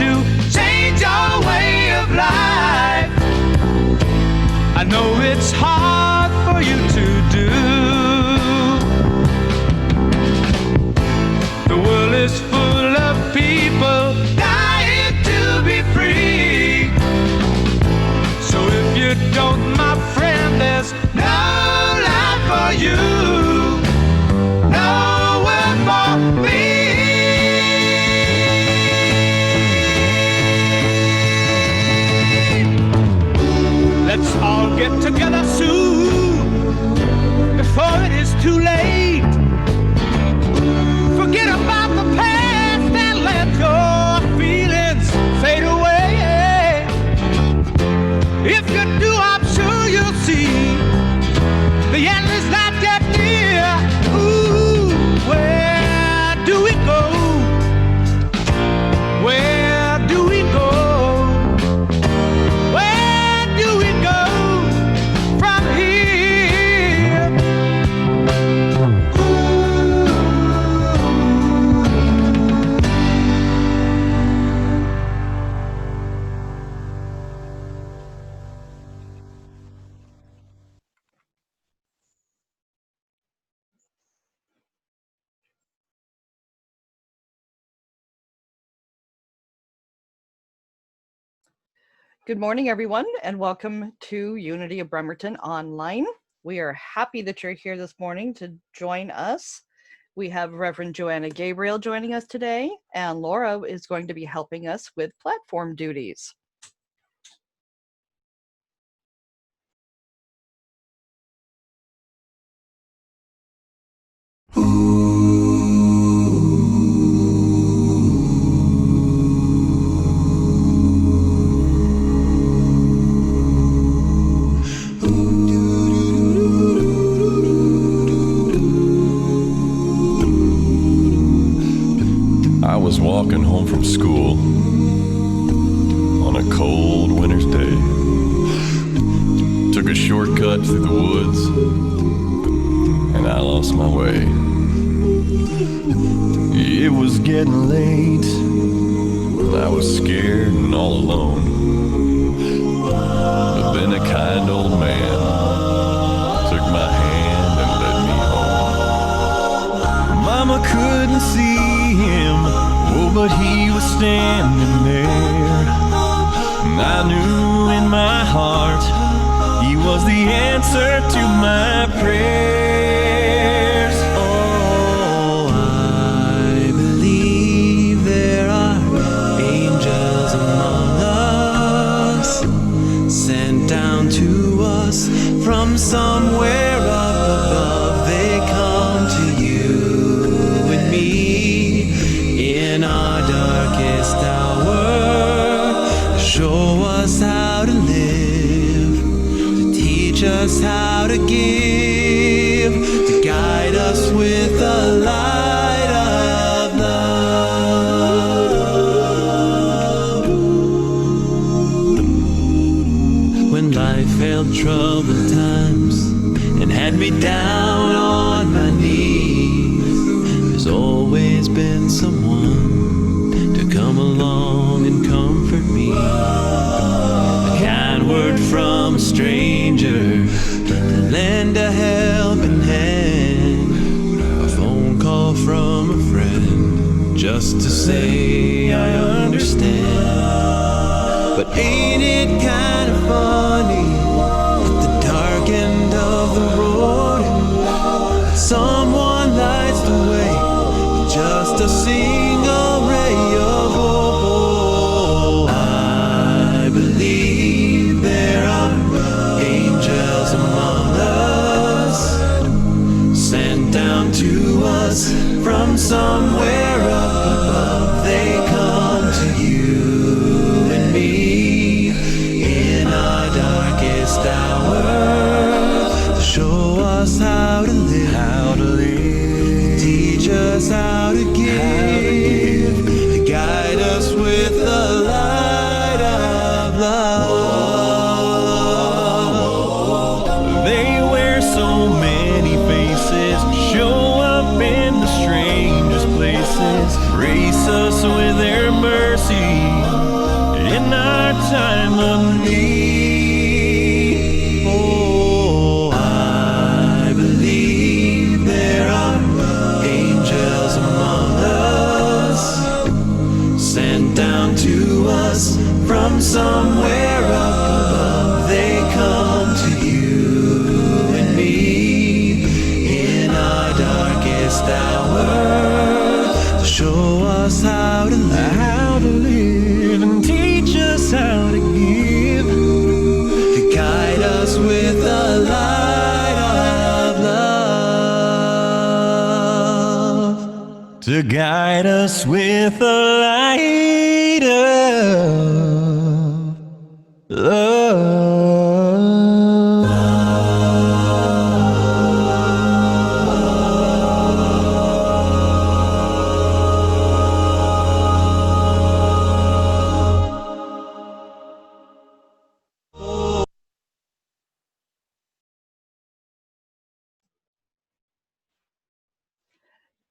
to change your way of life. I know it's hard for you to do. The world is full of people dying to be free. So if you don't, my friend, there's no life for you, nowhere for me. Let's all get together soon, before it is too late. Forget about the past and let your feelings fade away. If you do, I'm sure you'll see the end is not that near. Ooh, where do we go? Where do we go? Where do we go from here? Good morning, everyone, and welcome to Unity of Bremerton Online. We are happy that you're here this morning to join us. We have Reverend Joanna Gabriel joining us today, and Laura is going to be helping us with platform duties. I was walking home from school on a cold winter's day. Took a shortcut through the woods and I lost my way. It was getting late and I was scared and all alone. But then a kind old man took my hand and led me home. Mama couldn't see him, oh, but he was standing there. And I knew in my heart he was the answer to my prayers. Oh, I believe there are angels among us, sent down to us from somewhere up above. They come to you and me in our darkest hour, show us how to live, to teach us how to give, to guide us with the light of love. When life held troubled times and had me down on my knees, there's always been someone to come along and comfort me. A kind word from a stranger to lend a helping hand, a phone call from a friend just to say I understand. But ain't it kind of funny, at the dark end of the road, someone lights the way with just a single ray of hope. I believe there are angels among us, sent down to us from somewhere up above. They come to you and me in our darkest hour, to show us how to live, teach us how to give, to guide us with the light of love. They wear so many faces, show up in the strangest places, grace us with their mercy. last hour to show us how to live and teach us how to give, to guide us with the light of love, to guide us with the light of love.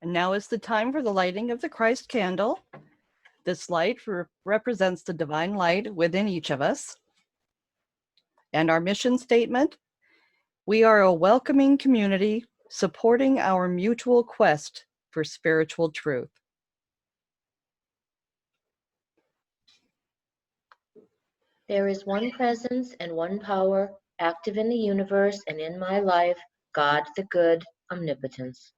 And now is the time for the lighting of the Christ candle. This light represents the divine light within each of us. And our mission statement: we are a welcoming community supporting our mutual quest for spiritual truth. There is one presence and one power active in the universe and in my life, God the good, omnipotence.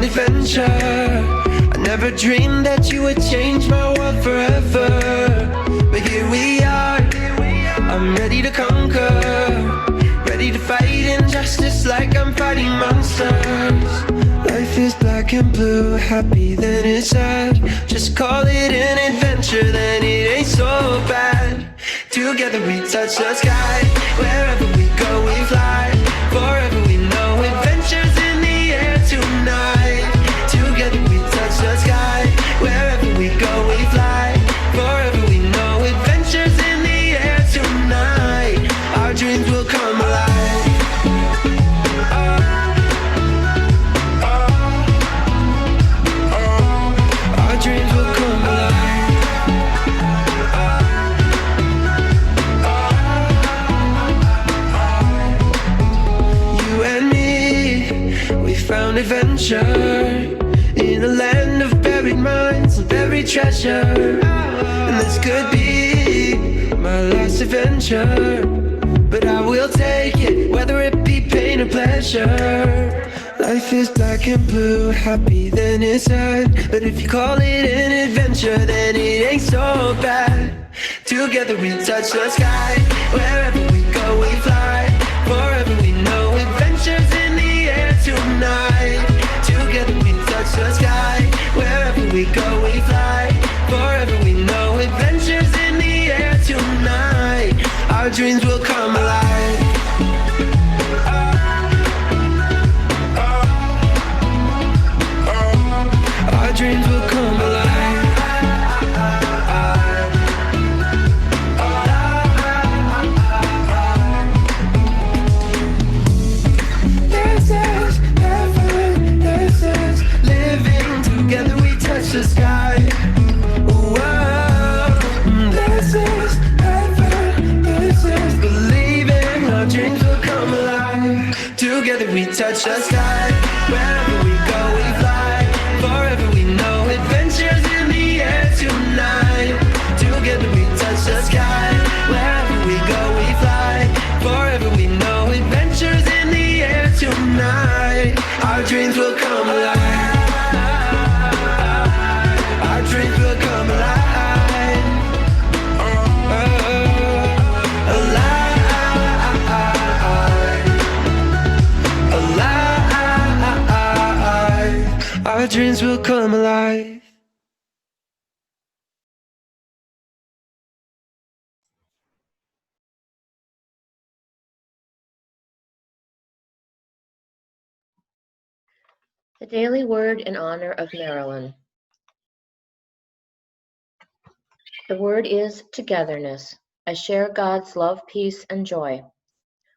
Adventure. I never dreamed that you would change my world forever, but here we are. I'm ready to conquer, ready to fight injustice like I'm fighting monsters. Life is black and blue, happy then it's sad. Just call it an adventure, then it ain't so bad. Together we touch the sky, wherever we go we fly. Forever we know adventures in the air tonight. Together we touch the sky, wherever we go we fly. Forever we know adventures in the air tonight. Our dreams will come alive. Our dreams will come alive. You and me, we found adventure in a land of buried mines and buried treasure. And this could be my last adventure, but I will take it, whether it be pain or pleasure. Life is black and blue, happy then it's sad. But if you call it an adventure, then it ain't so bad. Together we touch the sky, wherever we go we fly. Forever we know adventures in the air tonight. Together we touch the sky, wherever we go we fly. Forever we know adventures in the air tonight. Our dreams will come alive. Our dreams will come alive. This is heaven, this is living together we touch the sky. Whoa, this is heaven, this is believing. Our dreams will come alive. Together we touch the sky, wherever we go we fly. Forever we know adventures in the air tonight. Together we touch the sky, wherever we go we fly. Forever we know adventures in the air tonight. Our dreams will come alive. Our dreams will come alive. Alive. Our dreams will come alive. The Daily Word in honor of Marilyn. The word is togetherness. I share God's love, peace, and joy.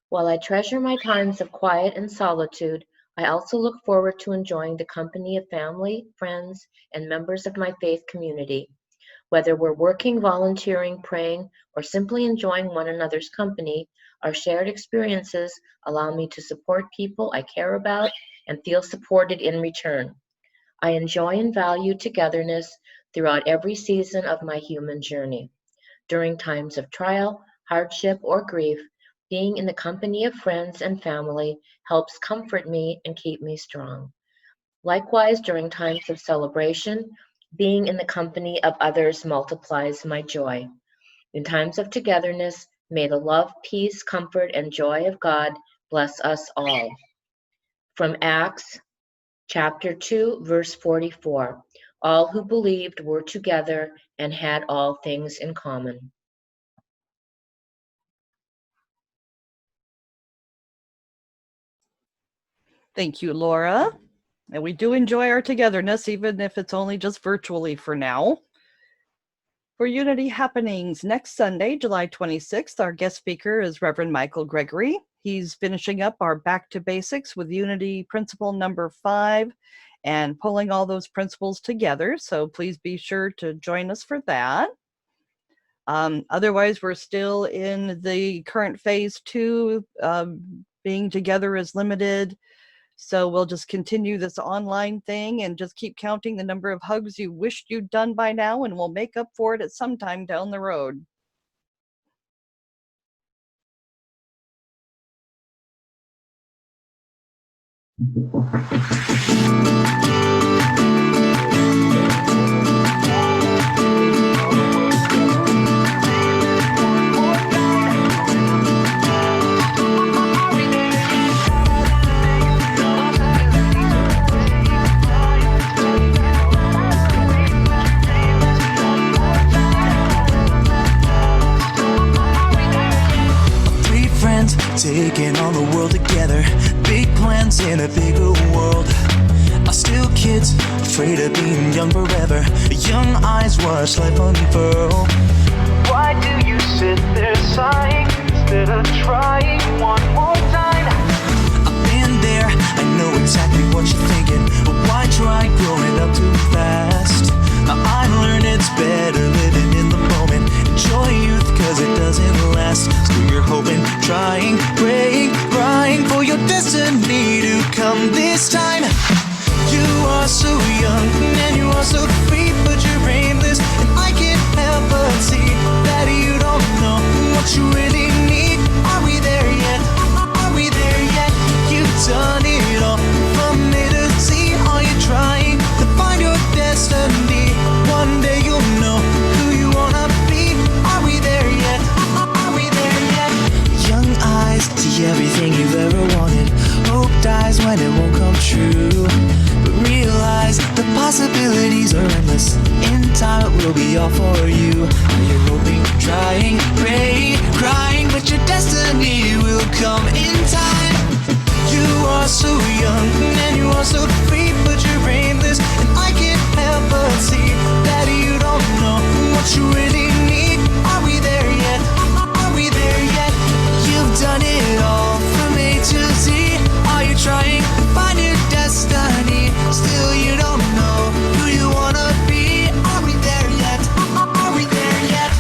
While I treasure my times of quiet and solitude, I also look forward to enjoying the company of family, friends, and members of my faith community. Whether we're working, volunteering, praying, or simply enjoying one another's company, our shared experiences allow me to support people I care about and feel supported in return. I enjoy and value togetherness throughout every season of my human journey. During times of trial, hardship, or grief, being in the company of friends and family helps comfort me and keep me strong. Likewise, during times of celebration, being in the company of others multiplies my joy. In times of togetherness, may the love, peace, comfort, and joy of God bless us all. From Acts chapter 2, verse 44. All who believed were together and had all things in common. Thank you, Laura. And we do enjoy our togetherness, even if it's only just virtually for now. For Unity Happenings next Sunday, July 26th, our guest speaker is Reverend Michael Gregory. He's finishing up our Back to Basics with Unity Principle number 5 and pulling all those principles together. So please be sure to join us for that. Otherwise, we're still in the current phase 2. Being together is limited. So we'll just continue this online thing and just keep counting the number of hugs you wished you'd done by now, and we'll make up for it at some time down the road. Taking on the world together, big plans in a bigger world. Are still kids, afraid of being young forever. Young eyes watch life unfurl. Why do you sit there sighing instead of trying one more time? I've been there, I know exactly what you're thinking, but why try growing up too fast? Now I learned it's better living in the moment. Enjoy youth cause it doesn't last. Still you're hoping, trying, praying, crying for your destiny to come this time. You are so young and you are so free, but you're aimless, and I can't help but see that you don't know what you really need. Are we there yet? Are we there yet? You've done it all from A to Z. Are you trying to find your destiny? One day you'll know who you wanna be. Are we there yet? Are we there yet? Young eyes see everything you've ever wanted. Hope dies when it won't come true, but realize the possibilities are endless. In time it will be all for you. You're hoping, trying, praying, crying, but your destiny will come in time. You are so young and you are so free, but you're aimless, and I can't help but see that you don't know what you really need. Are we there yet? Are we there yet? You've done it all from A to Z. Are you trying to find your destiny? Still you don't know who you wanna be. Are we there yet? Are we there yet?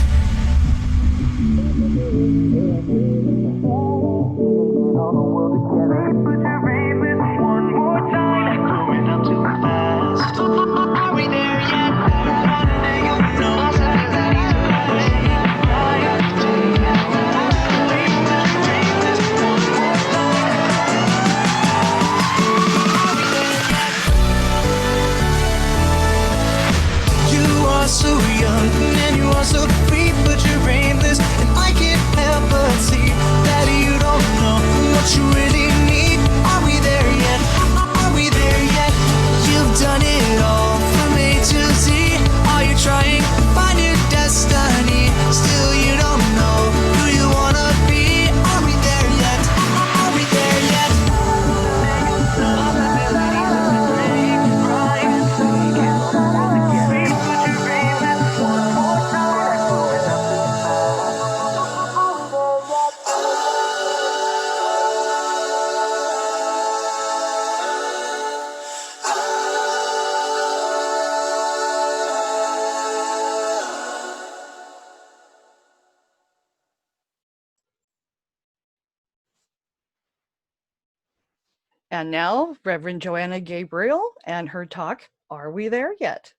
And now, Reverend Joanna Gabriel and her talk, Are We There Yet?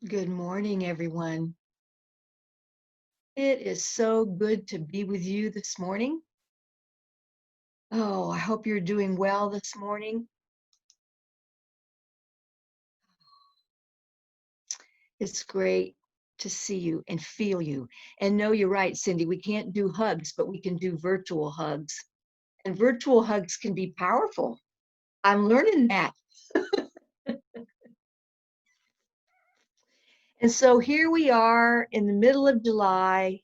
Good morning, everyone. It is so good to be with you this morning. Oh, I hope you're doing well this morning. It's great to see you and feel you. And no, you're right, Cindy, we can't do hugs, but we can do virtual hugs. And virtual hugs can be powerful. I'm learning that. And so here we are in the middle of July.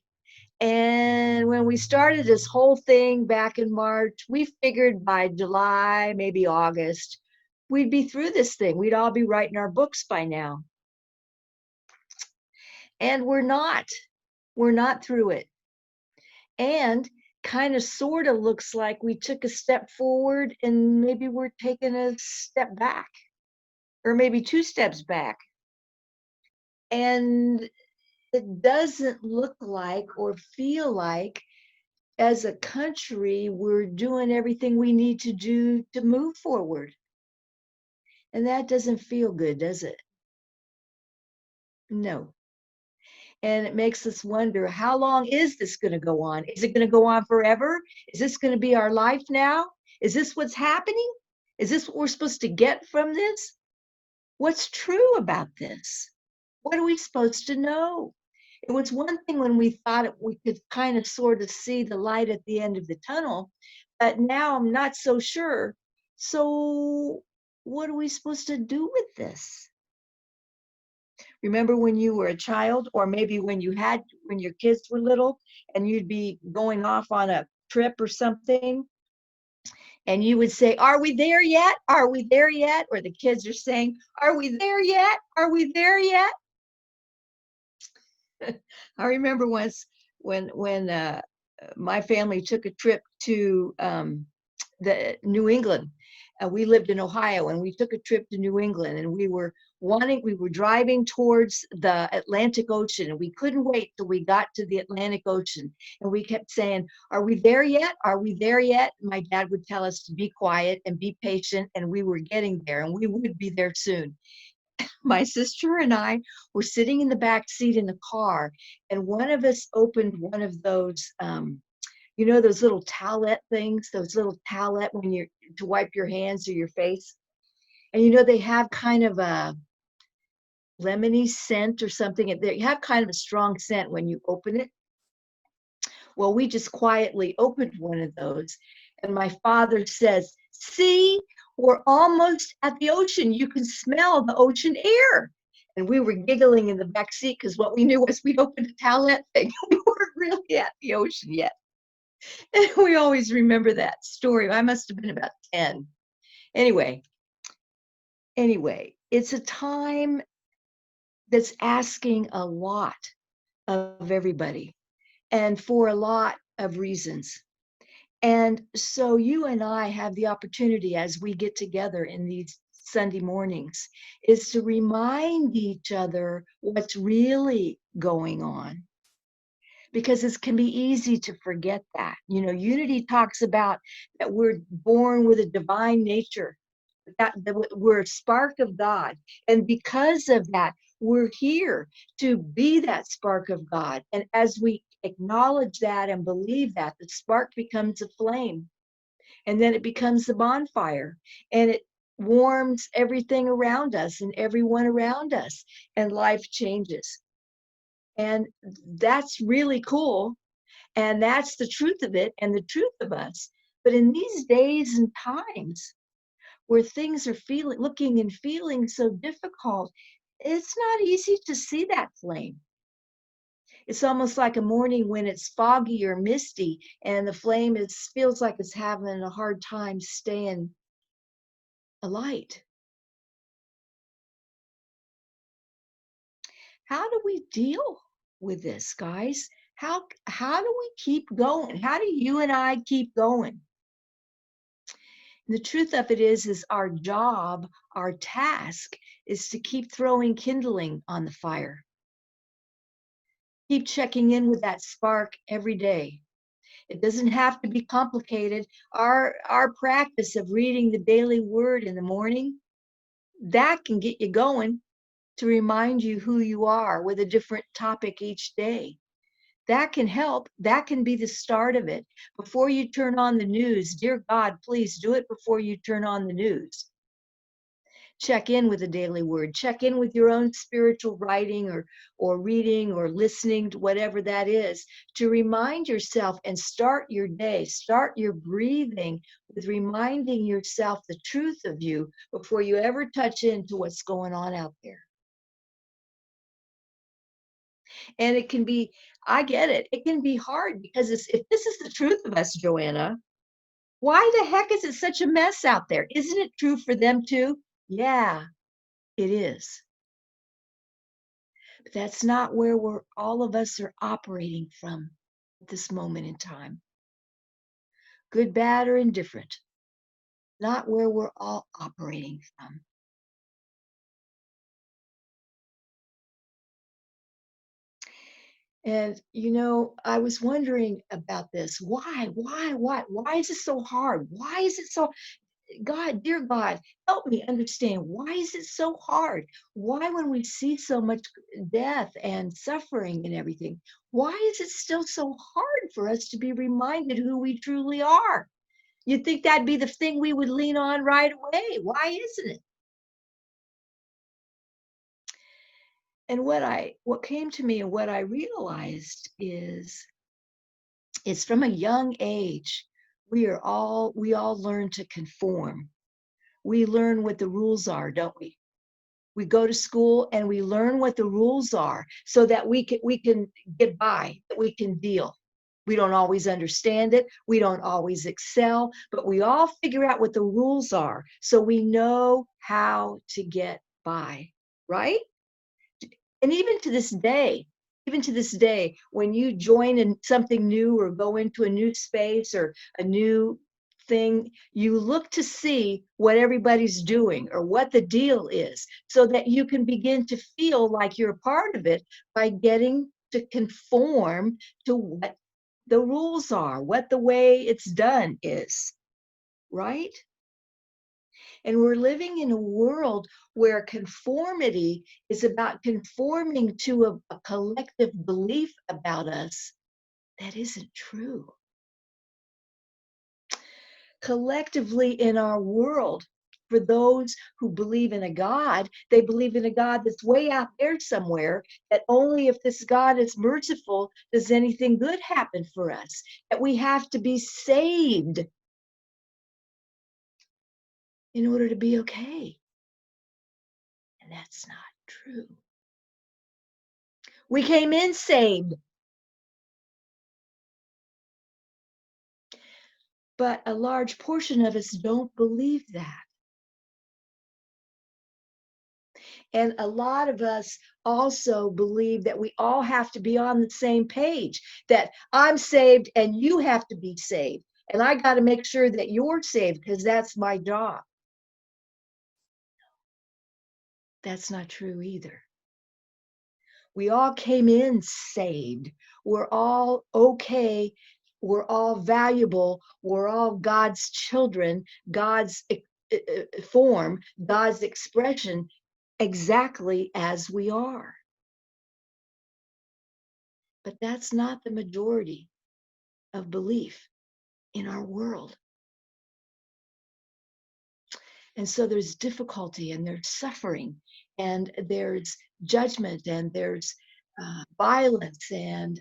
And when we started this whole thing back in March, we figured by July, maybe August, we'd be through this thing. We'd all be writing our books by now. And we're not. We're not through it. And kind of sort of looks like we took a step forward and maybe we're taking a step back, or maybe 2 steps back. And it doesn't look like or feel like as a country we're doing everything we need to do to move forward. And that doesn't feel good, does it? No. And it makes us wonder, how long is this going to go on? Is it going to go on forever? Is this going to be our life now? Is this what's happening? Is this what we're supposed to get from this? What's true about this? What are we supposed to know? It was one thing when we thought we could kind of sort of see the light at the end of the tunnel, but now I'm not so sure. So what are we supposed to do with this? Remember when you were a child, or maybe when your kids were little and you'd be going off on a trip or something, and you would say, "Are we there yet? Are we there yet?" Or the kids are saying, "Are we there yet? Are we there yet?" I remember once when my family took a trip to the New England. We lived in Ohio, and we took a trip to New England, and we were driving towards the Atlantic Ocean, and we couldn't wait till we got to the Atlantic Ocean. And we kept saying, "Are we there yet? Are we there yet?" My dad would tell us to be quiet and be patient, and we were getting there, and we would be there soon. My sister and I were sitting in the back seat in the car, and one of us opened one of those those little towelette things, those little towelette when you're to wipe your hands or your face. And they have kind of a lemony scent or something. They have kind of a strong scent when you open it. Well, we just quietly opened one of those, and my father says, "See, we're almost at the ocean. You can smell the ocean air." And we were giggling in the back seat because what we knew was we opened a towelette thing. We weren't really at the ocean yet. And we always remember that story. I must have been about 10. Anyway, it's a time that's asking a lot of everybody, and for a lot of reasons. And so you and I have the opportunity, as we get together in these Sunday mornings, is to remind each other what's really going on. Because it can be easy to forget that. Unity talks about that we're born with a divine nature, that we're a spark of God. And because of that, we're here to be that spark of God. And as we acknowledge that and believe that, the spark becomes a flame. And then it becomes a bonfire. And it warms everything around us and everyone around us. And life changes. And that's really cool. And that's the truth of it and the truth of us. But in these days and times where things are looking and feeling so difficult, it's not easy to see that flame. It's almost like a morning when it's foggy or misty and the flame feels like it's having a hard time staying alight. How do we deal with this, guys? How do we keep going? How do you and I keep going? The truth of it is our job, our task is to keep throwing kindling on the fire. Keep checking in with that spark every day. It doesn't have to be complicated. Our practice of reading the daily word in the morning, that can get you going to remind you who you are with a different topic each day. That can help. That can be the start of it. Before you turn on the news, dear God, please do it before you turn on the news. Check in with the daily word. Check in with your own spiritual writing or reading or listening to whatever that is, to remind yourself and start your day, start your breathing with reminding yourself the truth of you before you ever touch into what's going on out there. And it can be, I get it, it can be hard because if this is the truth of us, Joanna, why the heck is it such a mess out there? Isn't it true for them too? Yeah, it is. But that's not where all of us are operating from at this moment in time. Good, bad, or indifferent. Not where we're all operating from. And, you know, I was wondering about this. Why is it so hard? Why is it so, God, dear God, help me understand. Why is it so hard? Why, when we see so much death and suffering and everything, why is it still so hard for us to be reminded who we truly are? You'd think that'd be the thing we would lean on right away. Why isn't it? And what came to me and what I realized is it's from a young age, we all learn to conform. We learn what the rules are, don't we? We go to school and we learn what the rules are so that we can get by, that we can deal. We don't always understand it. We don't always excel, but we all figure out what the rules are so we know how to get by, right? And even to this day, when you join in something new or go into a new space or a new thing, you look to see what everybody's doing or what the deal is so that you can begin to feel like you're a part of it by getting to conform to what the rules are, what the way it's done is, right? And we're living in a world where conformity is about conforming to a collective belief about us that isn't true. Collectively in our world, for those who believe in a God, they believe in a God that's way out there somewhere, that only if this God is merciful does anything good happen for us, that we have to be saved in order to be okay. And that's not true. We came in saved. But a large portion of us don't believe that. And a lot of us also believe that we all have to be on the same page, that I'm saved and you have to be saved. And I got to make sure that you're saved because that's my job. That's not true either. We all came in saved. We're all okay. We're all valuable. We're all God's children, God's form, God's expression, exactly as we are. But that's not the majority of belief in our world. And so there's difficulty and there's suffering and there's judgment and there's violence and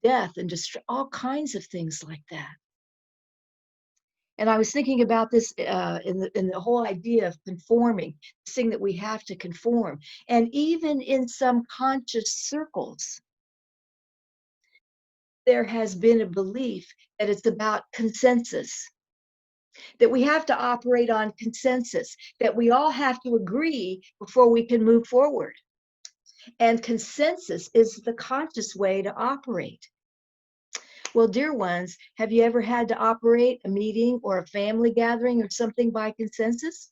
death and just all kinds of things like that. And I was thinking about this in the whole idea of conforming, this thing that we have to conform. And even in some conscious circles, there has been a belief that it's about consensus, that we have to operate on consensus, that we all have to agree before we can move forward. And consensus is the conscious way to operate. Well, dear ones, have you ever had to operate a meeting or a family gathering or something by consensus?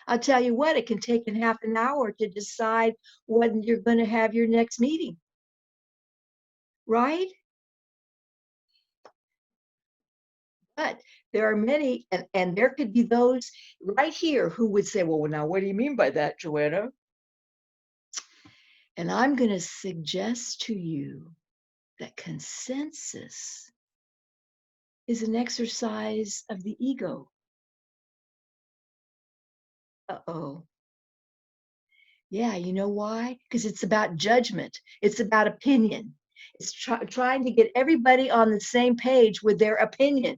I'll tell you what, it can take half an hour to decide when you're going to have your next meeting. Right? But there are many, and there could be those right here who would say, well, now, what do you mean by that, Joanna? And I'm going to suggest to you that consensus is an exercise of the ego. Uh-oh. Yeah, you know why? Because it's about judgment. It's about opinion. It's trying to get everybody on the same page with their opinion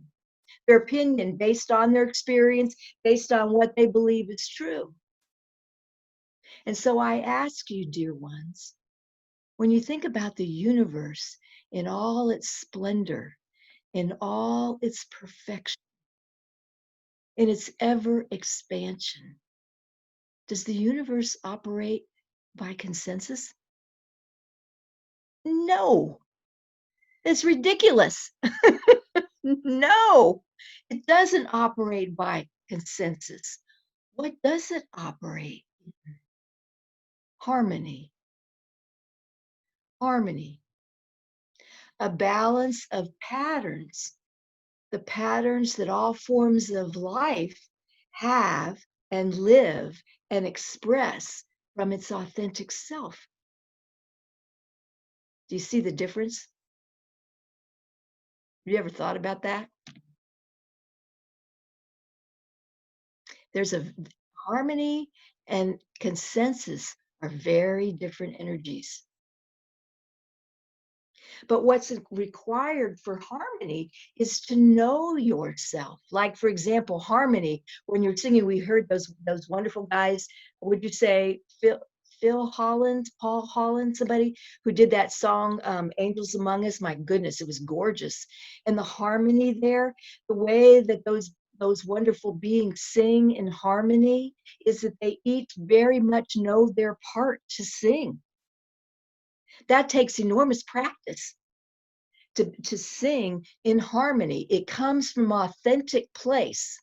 based on their experience, based on what they believe is true. And so I ask you, dear ones, when you think about the universe in all its splendor, in all its perfection, in its ever expansion, does the universe operate by consensus? No, it's ridiculous. No, it doesn't operate by consensus. What does it operate in? Harmony. Harmony. A balance of patterns, the patterns that all forms of life have and live and express from its authentic self. Do you see the difference? Have you ever thought about that? There's a harmony and consensus are very different energies. But what's required for harmony is to know yourself. Like, for example, harmony, when you're singing, we heard those wonderful guys, would you say Phil Holland, Paul Holland, somebody who did that song, Angels Among Us. My goodness, it was gorgeous. And the harmony there, the way that those wonderful beings sing in harmony is that they each very much know their part to sing. That takes enormous practice to sing in harmony. It comes from an authentic place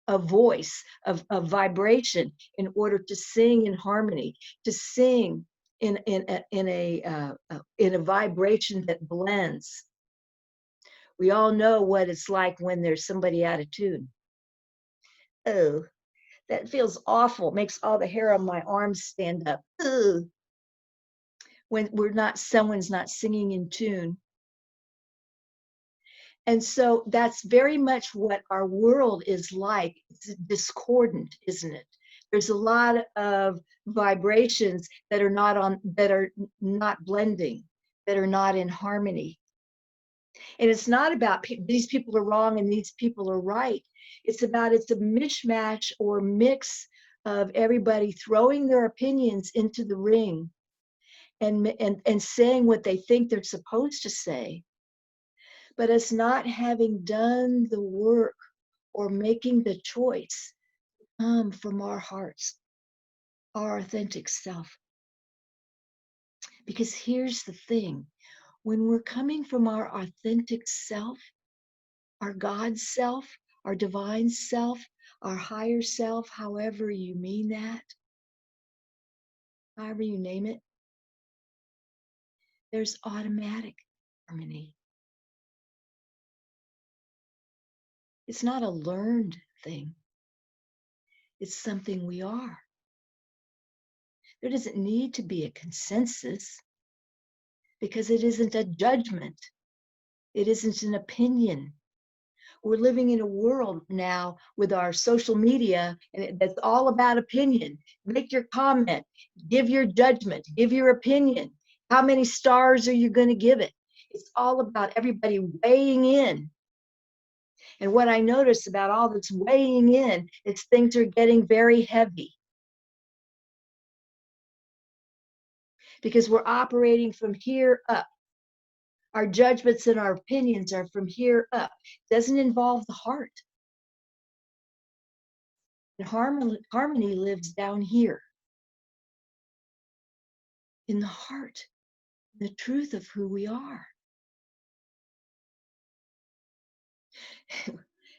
of voice, of vibration, in order to sing in harmony, to sing in a vibration that blends. We all know what it's like when there's somebody out of tune. Oh, that feels awful. It makes all the hair on my arms stand up. Ugh. When someone's not singing in tune. And so that's very much what our world is like. It's discordant, isn't it? There's a lot of vibrations that are not blending, that are not in harmony. And it's not about these people are wrong and these people are right. It's a mishmash or mix of everybody throwing their opinions into the ring and saying what they think they're supposed to say, but us not having done the work or making the choice to come from our hearts, our authentic self. Because here's the thing, when we're coming from our authentic self, our God self, our divine self, our higher self, however you mean that, however you name it, there's automatic harmony. It's not a learned thing. It's something we are. There doesn't need to be a consensus because it isn't a judgment. It isn't an opinion. We're living in a world now with our social media, and that's all about opinion. Make your comment, give your judgment, give your opinion. How many stars are you going to give it? It's all about everybody weighing in. And what I notice about all this weighing in is things are getting very heavy. Because we're operating from here up. Our judgments and our opinions are from here up. It doesn't involve the heart. And harmony lives down here. In the heart, the truth of who we are.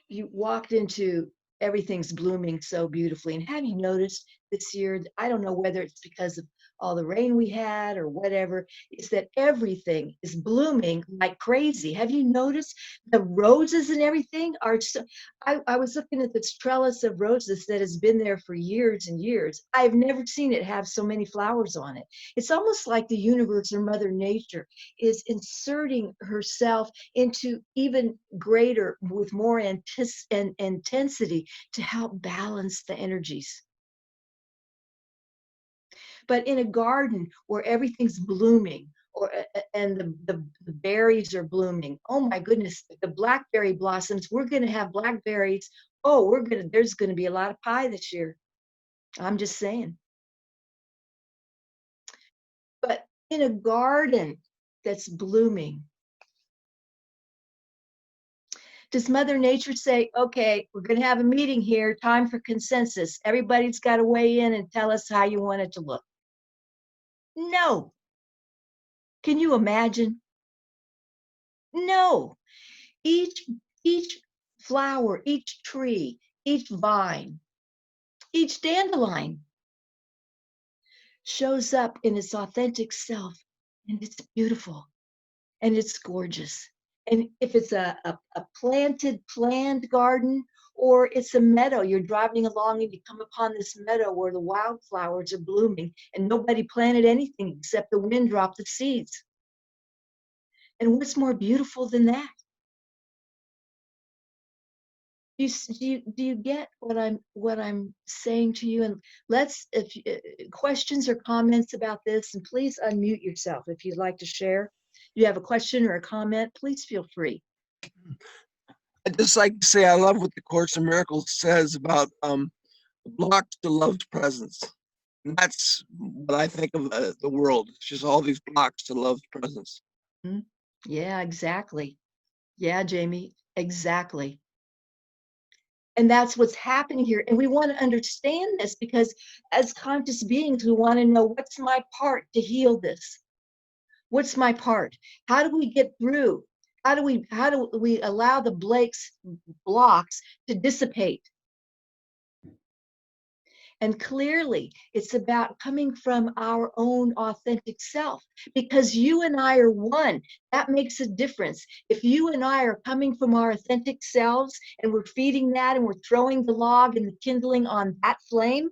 You walked into everything's blooming so beautifully. And have you noticed this year, I don't know whether it's because of all the rain we had or whatever, is that everything is blooming like crazy. Have you noticed the roses and everything are so, I was looking at this trellis of roses that has been there for years and years. I've never seen it have so many flowers on it. It's almost like the universe or Mother Nature is inserting herself into even greater, with more intensity to help balance the energies. But in a garden where everything's blooming, or and the berries are blooming, oh my goodness, the blackberry blossoms, we're going to have blackberries. Oh, there's going to be a lot of pie this year. I'm just saying. But in a garden that's blooming, does Mother Nature say, okay, we're going to have a meeting here, time for consensus. Everybody's got to weigh in and tell us how you want it to look? No. Can you imagine? No. Each flower, each tree, each vine, each dandelion shows up in its authentic self, and it's beautiful and it's gorgeous. And if it's a planned garden, or it's a meadow, you're driving along and you come upon this meadow where the wildflowers are blooming and nobody planted anything except the wind dropped the seeds. And what's more beautiful than that? Do you get what I'm saying to you? And if questions or comments about this, and please unmute yourself if you'd like to share. If you have a question or a comment, please feel free. I'd just like to say I love what the Course in Miracles says about the blocks to love's presence. And that's what I think of the world. It's just all these blocks to love's presence. Yeah, exactly. Yeah, Jamie, exactly. And that's what's happening here. And we want to understand this because as conscious beings, we want to know, what's my part to heal this? What's my part? How do we get through? How do we allow the blocks to dissipate? And clearly, it's about coming from our own authentic self, because you and I are one. That makes a difference. If you and I are coming from our authentic selves and we're feeding that and we're throwing the log and the kindling on that flame,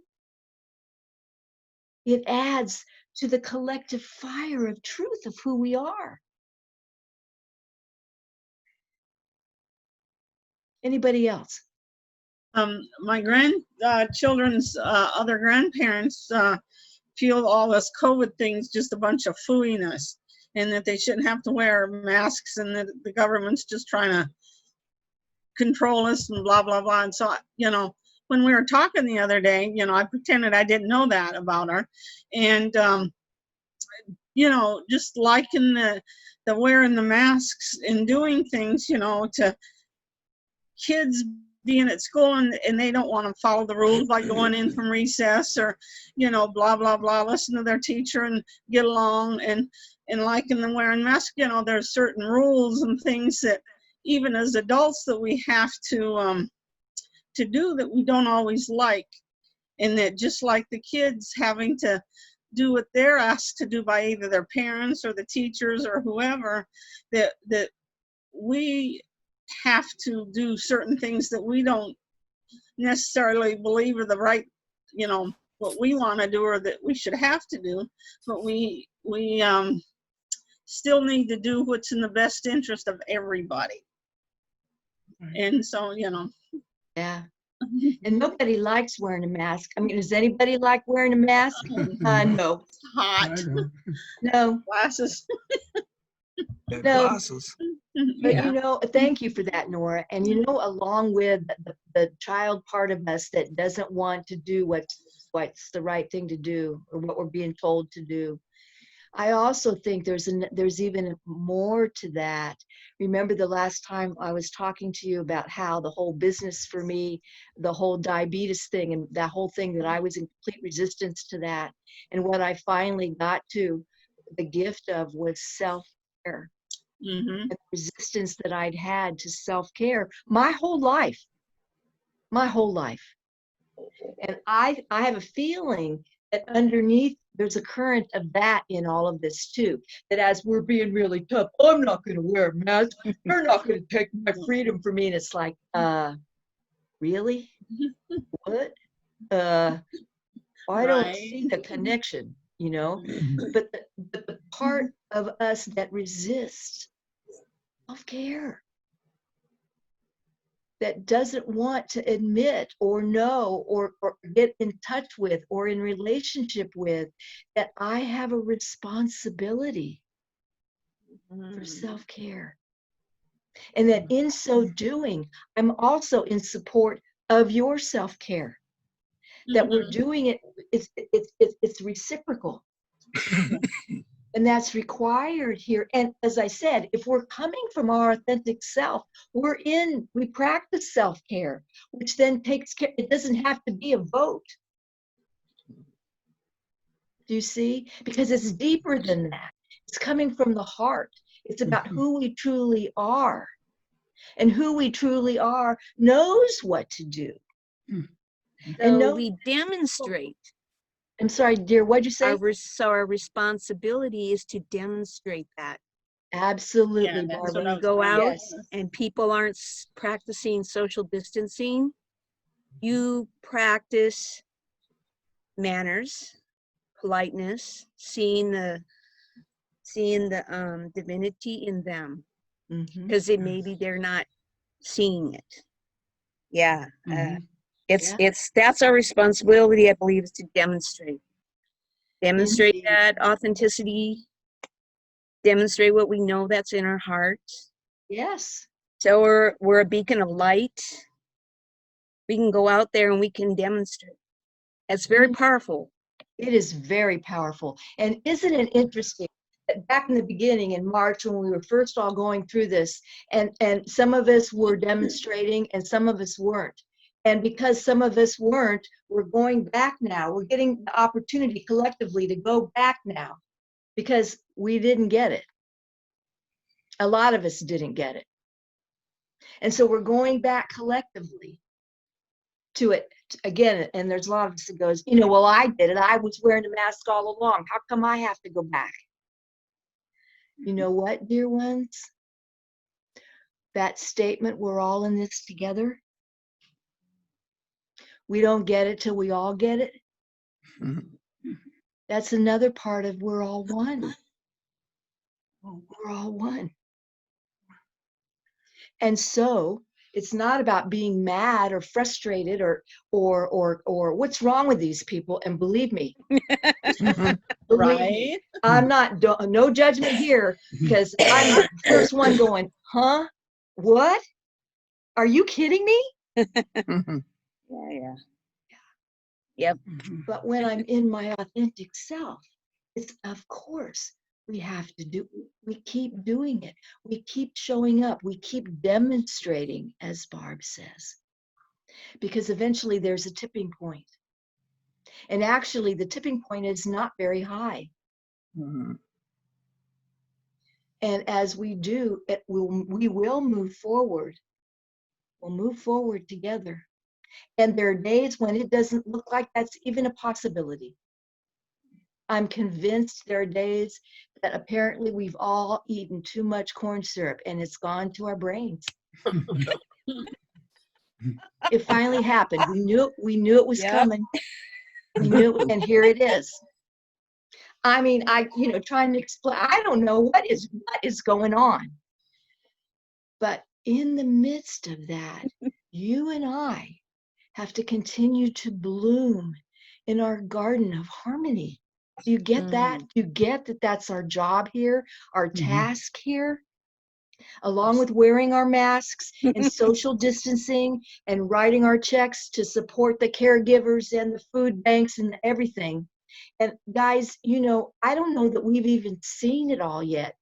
it adds to the collective fire of truth of who we are. Anybody else? My grandchildren's other grandparents feel all this COVID thing's just a bunch of fooiness, and that they shouldn't have to wear masks, and that the government's just trying to control us and blah, blah, blah. And so, when we were talking the other day, I pretended I didn't know that about her. And, just liking the wearing the masks and doing things, to kids being at school and they don't want to follow the rules, like going in from recess or, blah, blah, blah, listen to their teacher and get along, and liking them wearing masks. There's certain rules and things that even as adults that we have to do that we don't always like. And that just like the kids having to do what they're asked to do by either their parents or the teachers or whoever, that we have to do certain things that we don't necessarily believe are the right, what we want to do or that we should have to do, but we still need to do what's in the best interest of everybody. Right. And so, Yeah. And nobody likes wearing a mask. I mean, does anybody like wearing a mask? No. It's hot. No. Glasses. No. Glasses. But thank you for that, Nora. And along with the child part of us that doesn't want to do what's the right thing to do or what we're being told to do, I also think there's even more to that. Remember the last time I was talking to you about how the whole business for me, the whole diabetes thing and that whole thing, that I was in complete resistance to that. And what I finally got to the gift of was self-care. Mm-hmm. The resistance that I'd had to self-care my whole life. And I have a feeling that underneath there's a current of that in all of this too. That as we're being really tough, I'm not going to wear a mask. You're not going to take my freedom from me. And it's like, really? What? I don't see the connection, you know. But the part of us that resists self-care, that doesn't want to admit or know or get in touch with or in relationship with, that I have a responsibility for self-care. And that in so doing, I'm also in support of your self-care. That we're doing it, it's reciprocal. And that's required here. And as I said, if we're coming from our authentic self, we practice self-care, which then takes care, it doesn't have to be a vote. Do you see? Because it's deeper than that. It's coming from the heart. It's about who we truly are. And who we truly are knows what to do. So we demonstrate. I'm sorry, dear, what'd you say? So our responsibility is to demonstrate that. Absolutely, Yeah, Barbara. When you go out Yes. and people aren't practicing social distancing, you practice manners, politeness, seeing the divinity in them, because maybe they're not seeing it. Yeah. That's our responsibility, I believe, is to demonstrate Indeed. that authenticity, demonstrate what we know that's in our hearts. Yes. So we're a beacon of light. We can go out there and we can demonstrate. It's very powerful. It is very powerful. And isn't it interesting that back in the beginning in March, when we were first all going through this, and some of us were demonstrating and some of us weren't. And because some of us weren't, we're going back now. We're getting the opportunity collectively to go back now because we didn't get it. A lot of us didn't get it. And so we're going back collectively to it again. And there's a lot of us that goes, well, I did it. I was wearing a mask all along. How come I have to go back? You know what, dear ones? That statement, we're all in this together. We don't get it till we all get it. That's another part of we're all one. We're all one. And so it's not about being mad or frustrated or what's wrong with these people. And believe me, Right? I'm not, no judgment here, because I'm the first one going, huh? What? Are you kidding me? Yeah. Yep. But when I'm in my authentic self, it's of course we have to do, we keep doing it. We keep showing up. We keep demonstrating, as Barb says, because eventually there's a tipping point. And actually the tipping point is not very high. And as we do, we will move forward. We'll move forward together. And there are days when it doesn't look like that's even a possibility. I'm convinced there are days that apparently we've all eaten too much corn syrup and it's gone to our brains. It finally happened. We knew it was coming. We knew it, and here it is. I mean, trying to explain, I don't know what is going on. But in the midst of that, you and I have to continue to bloom in our garden of harmony. Do you get that? Do you get that that's our job here, our task here? Along with wearing our masks and social distancing and writing our checks to support the caregivers and the food banks and everything. And guys, I don't know that we've even seen it all yet.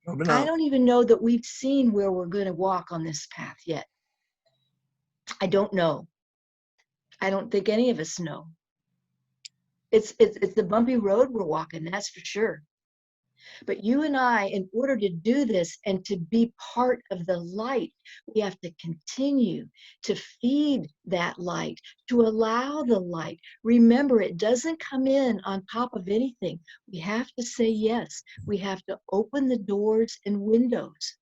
I don't even know that we've seen where we're going to walk on this path yet. I don't know. I don't think any of us know. It's the bumpy road we're walking, that's for sure. But you and I, in order to do this and to be part of the light, we have to continue to feed that light, to allow the light. Remember, it doesn't come in on top of anything. We have to say yes. We have to open the doors and windows.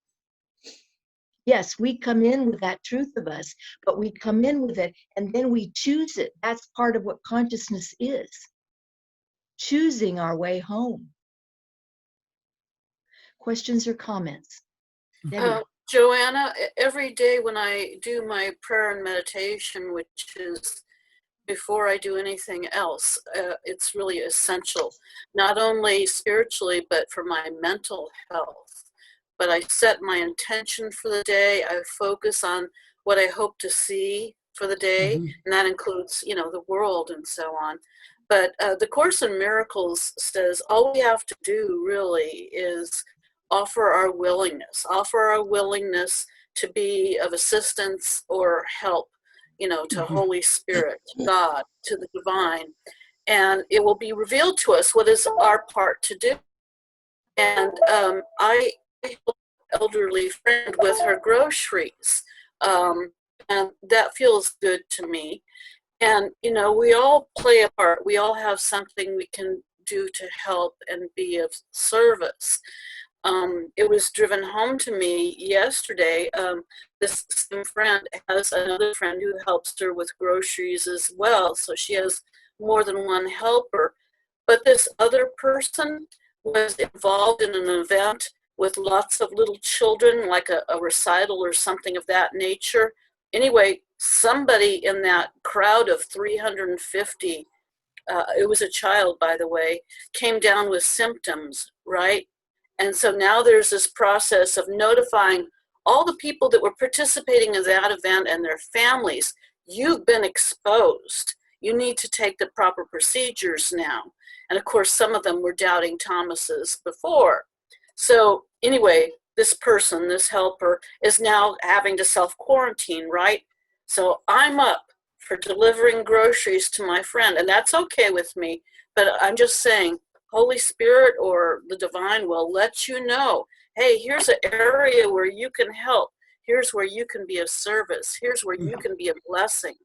Yes, we come in with that truth of us, but we come in with it and then we choose it. That's part of what consciousness is. Choosing our way home. Questions or comments? Debbie? Joanna, every day when I do my prayer and meditation, which is before I do anything else, it's really essential, not only spiritually, but for my mental health. But I set my intention for the day. I focus on what I hope to see for the day, and that includes, you know, the world and so on. But the Course in Miracles says all we have to do really is offer our willingness to be of assistance or help, you know, to Holy Spirit, to God, to the divine. And it will be revealed to us what is our part to do. And I help an elderly friend with her groceries. And that feels good to me. And, you know, we all play a part. We all have something we can do to help and be of service. It was driven home to me yesterday. This same friend has another friend who helps her with groceries as well. So she has more than one helper. But this other person was involved in an event with lots of little children, like a recital or something of that nature. Anyway, somebody in that crowd of 350, it was a child, by the way, came down with symptoms, right? And so now there's this process of notifying all the people that were participating in that event and their families. You've been exposed. You need to take the proper procedures now. And of course, some of them were doubting Thomas's before. So anyway, this person, this helper, is now having to self-quarantine, right? So I'm up for delivering groceries to my friend, and that's okay with me. But I'm just saying, Holy Spirit or the divine will let you know, hey, here's an area where you can help. Here's where you can be of service. Here's where you can be a blessing.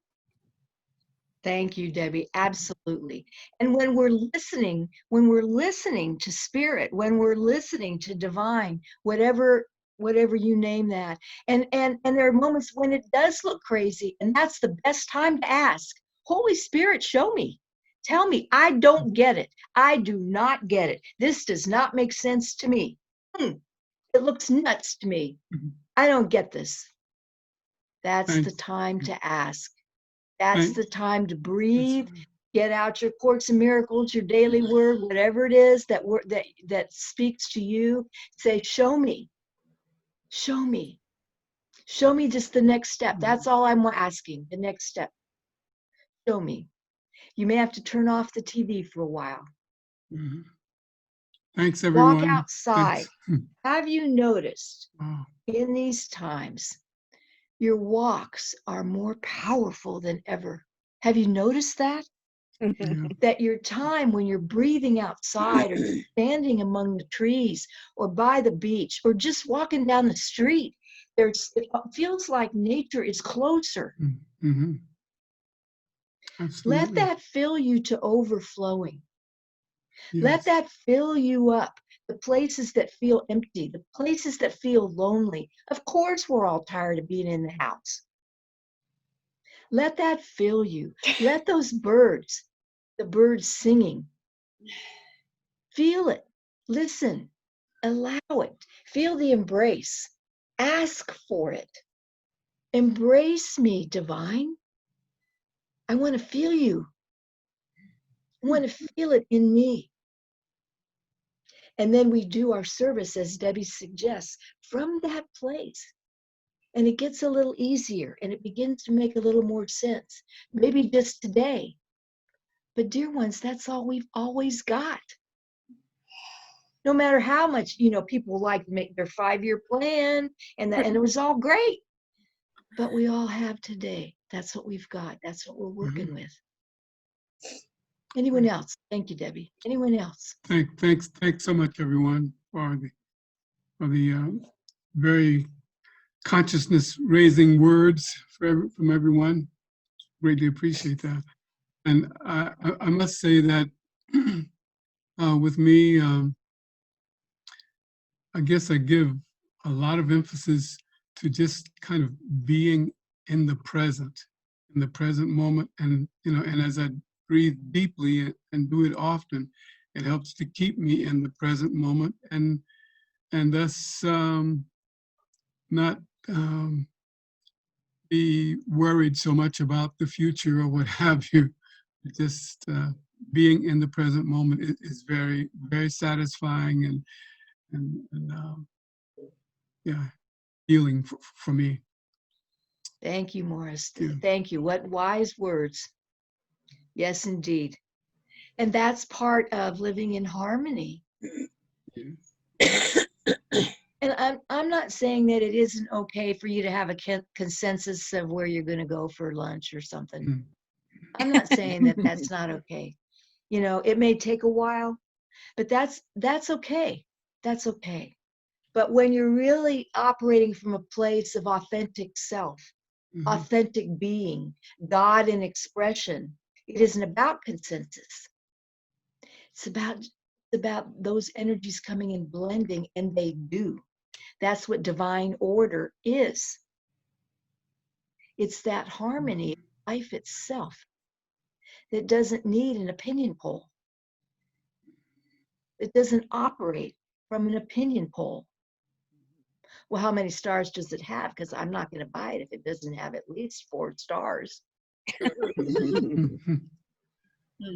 Thank you, Debbie. Absolutely. And when we're listening to spirit, when we're listening to divine, whatever you name that, and there are moments when it does look crazy, and that's the best time to ask, Holy Spirit, show me. Tell me, I don't get it. I do not get it. This does not make sense to me. It looks nuts to me. I don't get this. That's the time to ask. That's the time to breathe. Get out your Course in Miracles, your daily word, whatever it is that speaks to you. Say, show me. Show me. Show me just the next step. That's all I'm asking, the next step. Show me. You may have to turn off the TV for a while. Thanks, everyone. Walk outside. Thanks. Have you noticed in these times, your walks are more powerful than ever? Have you noticed that? That your time when you're breathing outside or standing among the trees or by the beach or just walking down the street, it feels like nature is closer. Let that fill you to overflowing. Let that fill you up. The places that feel empty, the places that feel lonely. Of course, we're all tired of being in the house. Let that fill you. Let those birds, the birds singing, feel it, listen, allow it, feel the embrace, ask for it. Embrace me, divine. I want to feel you. I want to feel it in me. And then we do our service, as Debbie suggests, from that place. And it gets a little easier and it begins to make a little more sense. Maybe just today. But dear ones, that's all we've always got. No matter how much, people like to make their 5-year plan and it was all great. But we all have today. That's what we've got. That's what we're working with. Anyone else? Thank you, Debbie. Anyone else? Thanks so much, everyone, for the very consciousness-raising words from everyone. Greatly appreciate that. And I must say that with me, I guess I give a lot of emphasis to just kind of being in the present moment, and and as I breathe deeply and do it often, it helps to keep me in the present moment, and thus not be worried so much about the future or what have you. Just being in the present moment is very, very satisfying and yeah, healing for me. Thank you, Morris. Yeah. Thank you. What wise words. Yes, indeed. And that's part of living in harmony. And I'm not saying that it isn't okay for you to have a consensus of where you're going to go for lunch or something. I'm not saying that that's not okay. It may take a while, but that's okay. That's okay. But when you're really operating from a place of authentic self, authentic being, God in expression, it isn't about consensus. It's about those energies coming and blending, and they do. That's what divine order is. It's that harmony of life itself that doesn't need an opinion poll. It doesn't operate from an opinion poll. Well, how many stars does it have? Because I'm not going to buy it if it doesn't have at least 4 stars.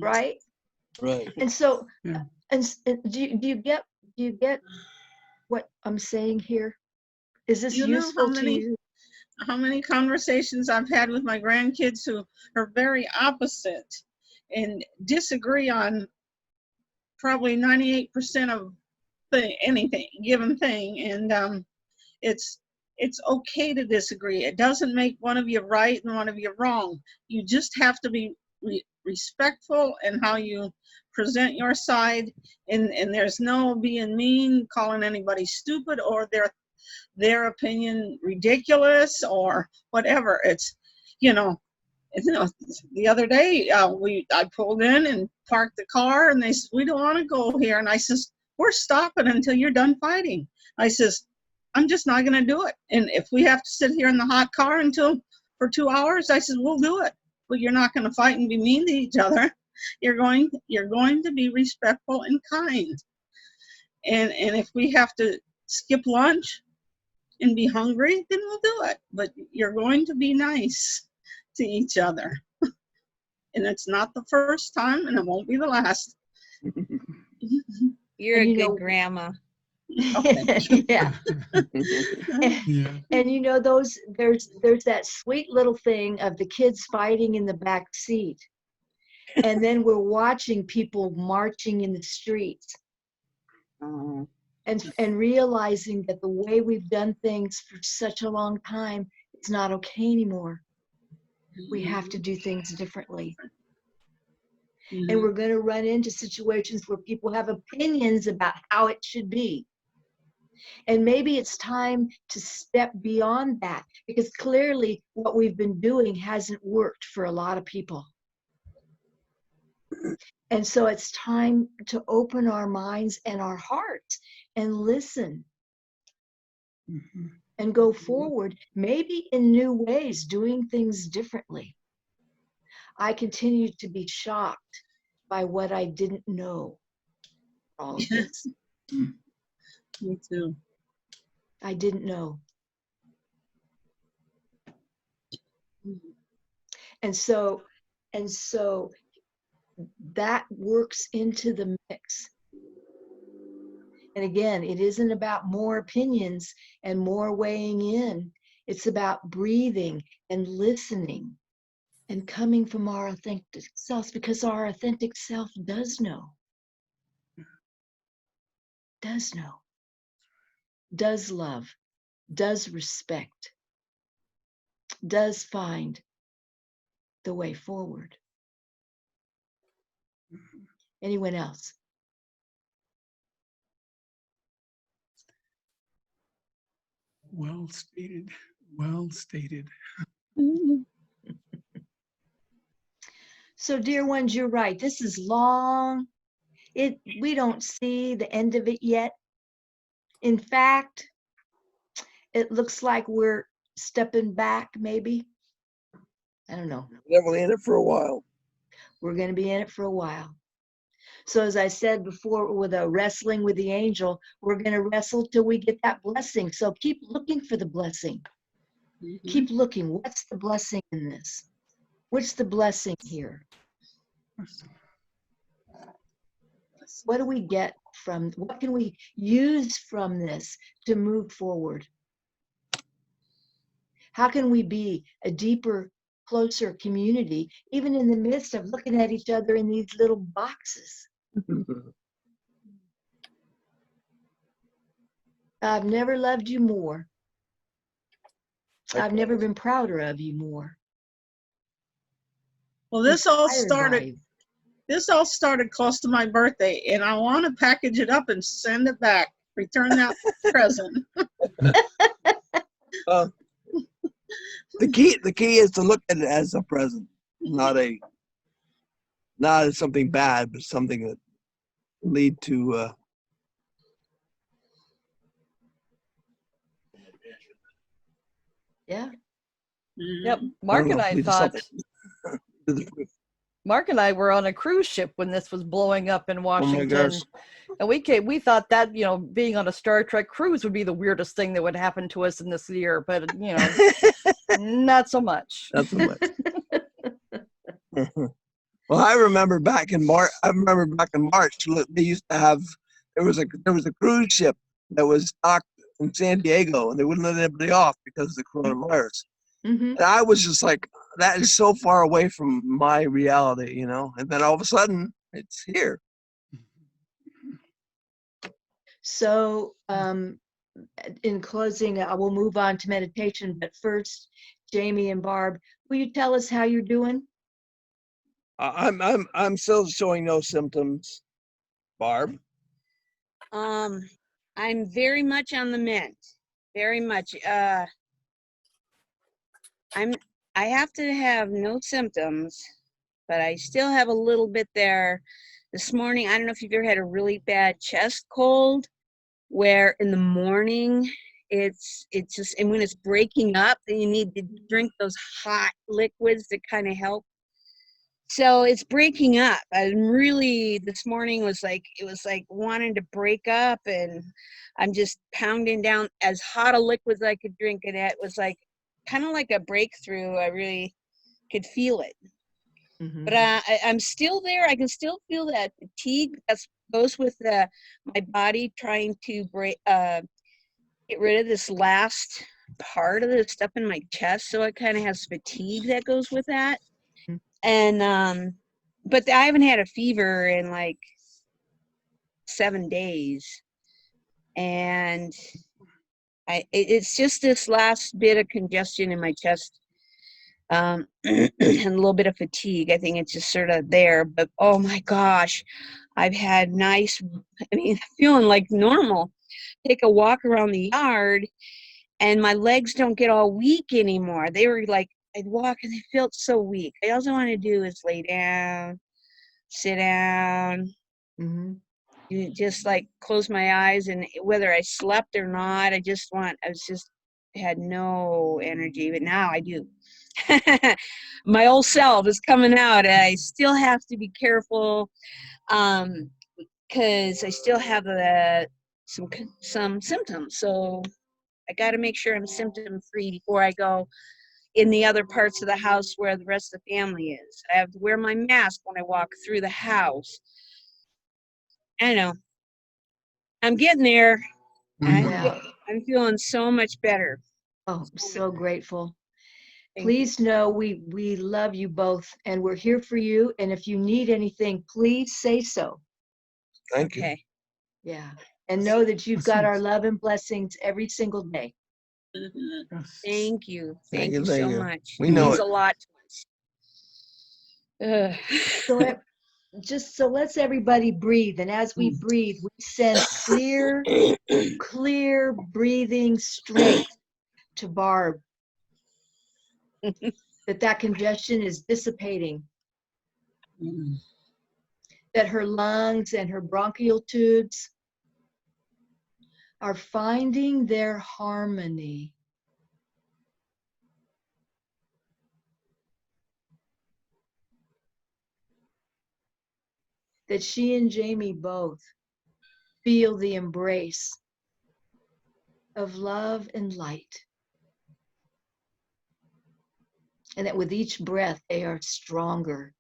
Right? Right. And so, Yeah. and do you get what I'm saying here? Is this You know useful how to many- you? How many conversations I've had with my grandkids who are very opposite and disagree on probably 98% of anything, given thing. And it's okay to disagree. It doesn't make one of you right and one of you wrong. You just have to be respectful in how you present your side, and there's no being mean, calling anybody stupid or their opinion ridiculous or whatever. It's the other day I pulled in and parked the car, and they said, we don't want to go here, and I says, we're stopping until you're done fighting. I says, I'm just not going to do it, and if we have to sit here in the hot car for 2 hours, I said, we'll do it, but you're not going to fight and be mean to each other. You're going to be respectful and kind, and if we have to skip lunch and be hungry, then we'll do it, but you're going to be nice to each other. And it's not the first time, and it won't be the last. You're And a you good know- grandma. Yeah. Yeah. And there's that sweet little thing of the kids fighting in the back seat. And then we're watching people marching in the streets and realizing that the way we've done things for such a long time, it's not okay anymore. We have to do things differently. And we're going to run into situations where people have opinions about how it should be. And maybe it's time to step beyond that, because clearly what we've been doing hasn't worked for a lot of people. And so it's time to open our minds and our hearts and listen and go forward, maybe in new ways, doing things differently. I continue to be shocked by what I didn't know. All of this. Me too. I didn't know. And so that works into the mix. And again, it isn't about more opinions and more weighing in. It's about breathing and listening and coming from our authentic selves, because our authentic self does know, does love, does respect, does find the way forward. Anyone else? Well stated. Well stated. So, dear ones, you're right. This is long. We don't see the end of it yet. In fact, it looks like we're stepping back, maybe. I don't know. Definitely in it for a while. We're going to be in it for a while. So, as I said before, with a wrestling with the angel, we're going to wrestle till we get that blessing. So, keep looking for the blessing. Keep looking. What's the blessing in this? What's the blessing here? What do we get from, what can we use from this to move forward? How can we be a deeper, closer community, even in the midst of looking at each other in these little boxes? I've never loved you more. I've never been prouder of you more. Well, this all Inspired by started close to my birthday, and I want to package it up and send it back. Return that present. The key is to look at it as a present, not as something bad, but something that lead to Yeah. Yep. Mark and I thought, Mark and I were on a cruise ship when this was blowing up in Washington. gosh. And we thought that, you know, being on a Star Trek cruise would be the weirdest thing that would happen to us in this year, but you know, not so much. Not so much. Well, I remember back in March. They used to have there was a cruise ship that was docked in San Diego, and they wouldn't let anybody off because of the coronavirus. And I was just like, that is so far away from my reality, you know. And then all of a sudden, it's here. So, in closing, I will move on to meditation, but first, Jamie and Barb, will you tell us how you're doing? I'm still showing no symptoms. Barb? I'm very much on the mend. Very much. I have to have no symptoms, but I still have a little bit there. This morning, I don't know if you've ever had a really bad chest cold, where in the morning it's just, and when it's breaking up, then you need to drink those hot liquids that kind of help. So it's breaking up. I'm really, this morning it was like wanting to break up, and I'm just pounding down as hot a liquid as I could drink, and it was like kind of like a breakthrough. I really could feel it. But I'm still there. I can still feel that fatigue that goes with my body trying to get rid of this last part of the stuff in my chest. So it kind of has fatigue that goes with that. And but I haven't had a fever in like 7 days, and it's just this last bit of congestion in my chest, and a little bit of fatigue. I think it's just sort of there. But oh my gosh, I've had feeling like normal. Take a walk around the yard, and my legs don't get all weak anymore. They were like, I'd walk and they felt so weak. All I want to do is lay down, sit down, just like close my eyes, and whether I slept or not, I had no energy, but now I do. My old self is coming out, and I still have to be careful because I still have some symptoms. So I got to make sure I'm symptom free before I go in the other parts of the house where the rest of the family is. I have to wear my mask when I walk through the house. I know. I'm getting there. I'm feeling so much better. Oh, I'm so grateful. Please know we love you both, and we're here for you. And if you need anything, please say so. Thank you. Yeah. And know that you've got our love and blessings every single day. Thank you. Thank you so much. We know it means a lot to us. So just so let's everybody breathe. And as we breathe, we send clear breathing strength to Barb. that congestion is dissipating. That her lungs and her bronchial tubes are finding their harmony. That she and Jamie both feel the embrace of love and light. And that with each breath, they are stronger.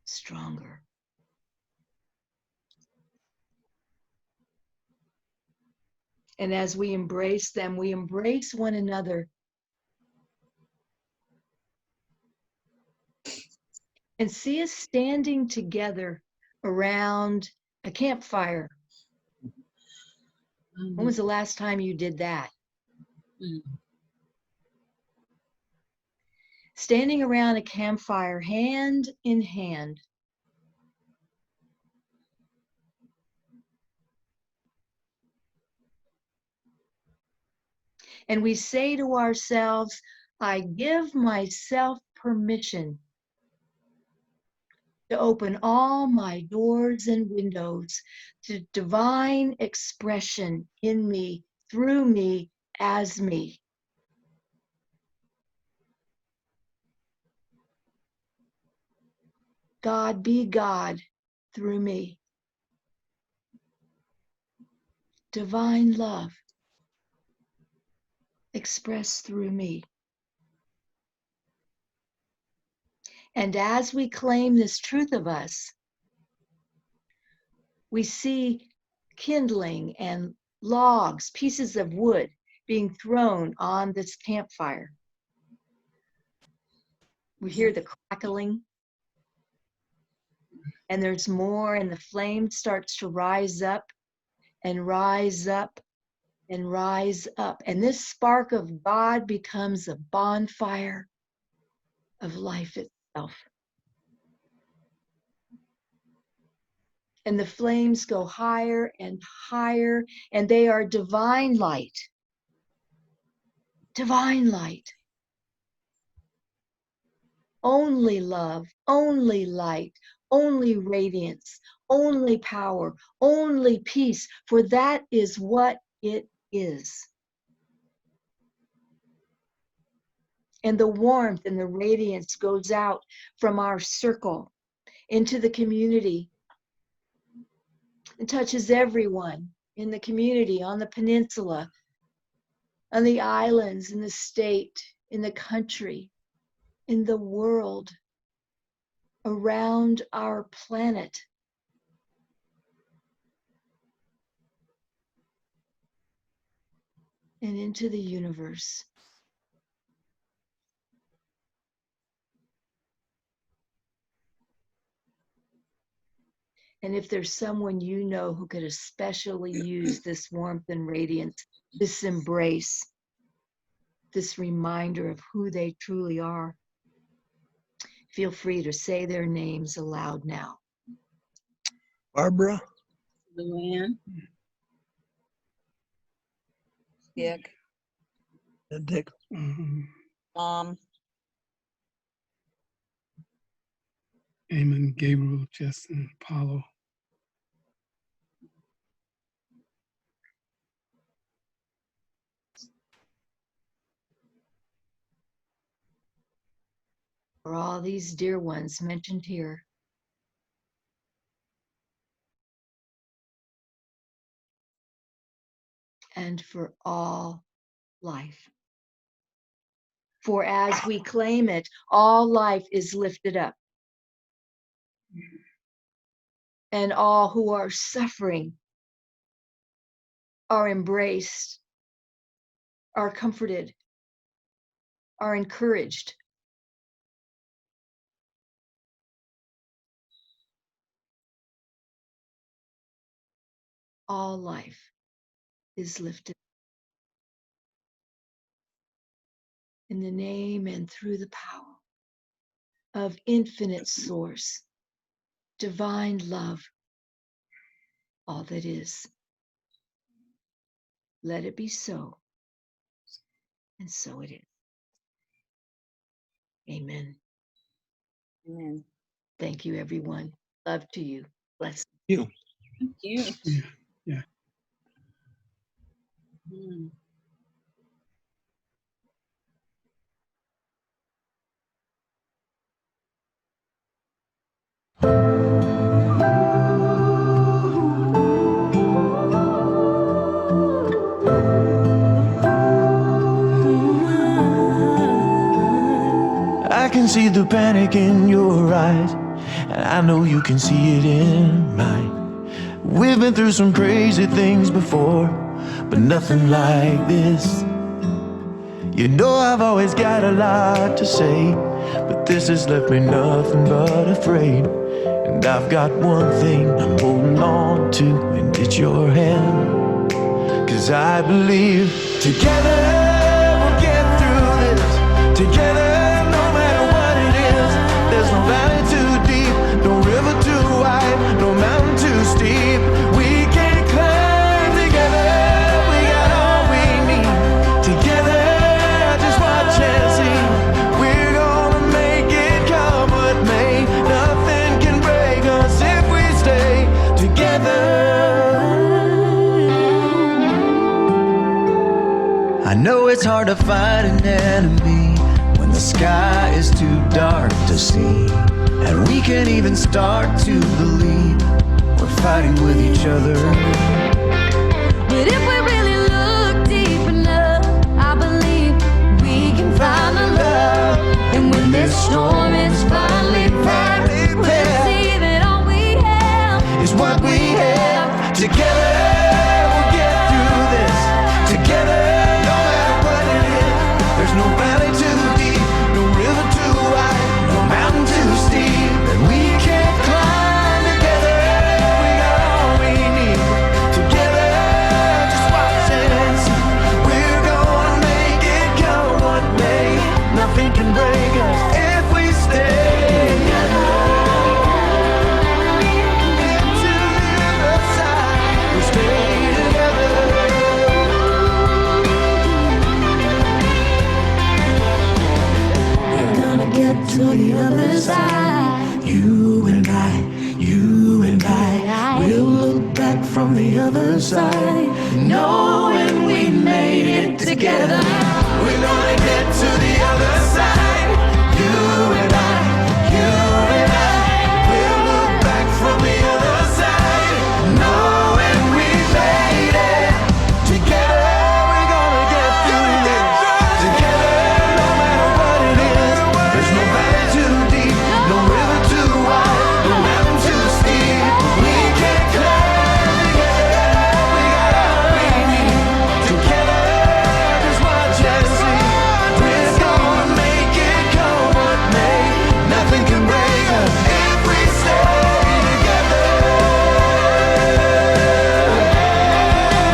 Stronger. And as we embrace them, we embrace one another. And see us standing together around a campfire. When was the last time you did that? Standing around a campfire, hand in hand. And we say to ourselves, I give myself permission to open all my doors and windows to divine expression in me, through me, as me. God be God through me. Divine love expressed through me. And as we claim this truth of us, we see kindling and logs, pieces of wood being thrown on this campfire. We hear the crackling, and there's more, and the flame starts to rise up and rise up and rise up. And this spark of God becomes a bonfire of life itself. And the flames go higher and higher, and they are divine light. Divine light. Only love, only light, only radiance, only power, only peace, for that is what it is. And the warmth and the radiance goes out from our circle into the community. It touches everyone in the community, on the peninsula, on the islands, in the state, in the country, in the world, around our planet. And into the universe. And if there's someone you know who could especially use this warmth and radiance, this embrace, this reminder of who they truly are, feel free to say their names aloud now. Barbara, Luann, Dick, and Dick. Mom, Eamon, Gabriel, Justin, Paulo. For all these dear ones mentioned here. And for all life. For as we claim it, all life is lifted up. And all who are suffering are embraced, are comforted, are encouraged. All life is lifted. in the name and through the power of infinite source, divine love, all that is. Let it be so, and so it is. Amen. Amen. Thank you, everyone. Love to you. Bless. You. Thank you. Yeah, yeah. Mm. I can see the panic in your eyes, and I know you can see it in mine. We've been through some crazy things before, but nothing like this. You know I've always got a lot to say, but this has left me nothing but afraid. And I've got one thing I'm holding on to, and it's your hand. 'Cause I believe together we'll get through this. Together, no matter what it is. There's no valley too deep, no river too wide, no mountain too steep. We can climb together, we got all we need. Together, just watch and see. We're gonna make it come what may. Nothing can break us if we stay together. I know it's hard to fight an enemy when the sky is too dark to see. And we can even start to believe we're fighting with each other. But if we really look deep enough, I believe we can find the love. And when this storm is finally past, we'll see that all we have Is what we have. Together we'll get through this. Together, no matter what it is. There's no valley too deep, no river too wide, no mountain too steep. And we can climb together, we got all we need. Together, just watch and see. We're gonna make it come what may. Nothing can break us if we stay together. Get to the other side, we'll stay together. We're gonna get to the other side. You and I, we'll look back from the other side, knowing we made it together. We're gonna get to the other side. You and I, we'll look back from the other side, knowing we made it together. We're gonna get through this together, no matter what it is. There's no valley too deep, no river too wide, no mountain too steep. We can climb together, we got all we need. Together, just watch and see. We're gonna make it come what may. Nothing can break us if we stay together.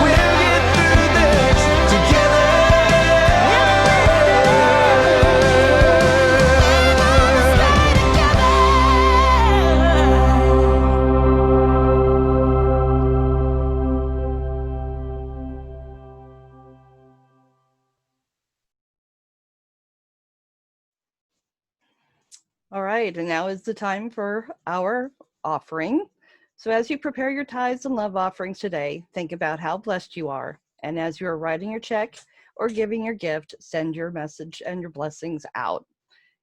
We'll get through this together. All right, and now is the time for our offering. So as you prepare your tithes and love offerings today, think about how blessed you are. And as you are writing your check or giving your gift, send your message and your blessings out.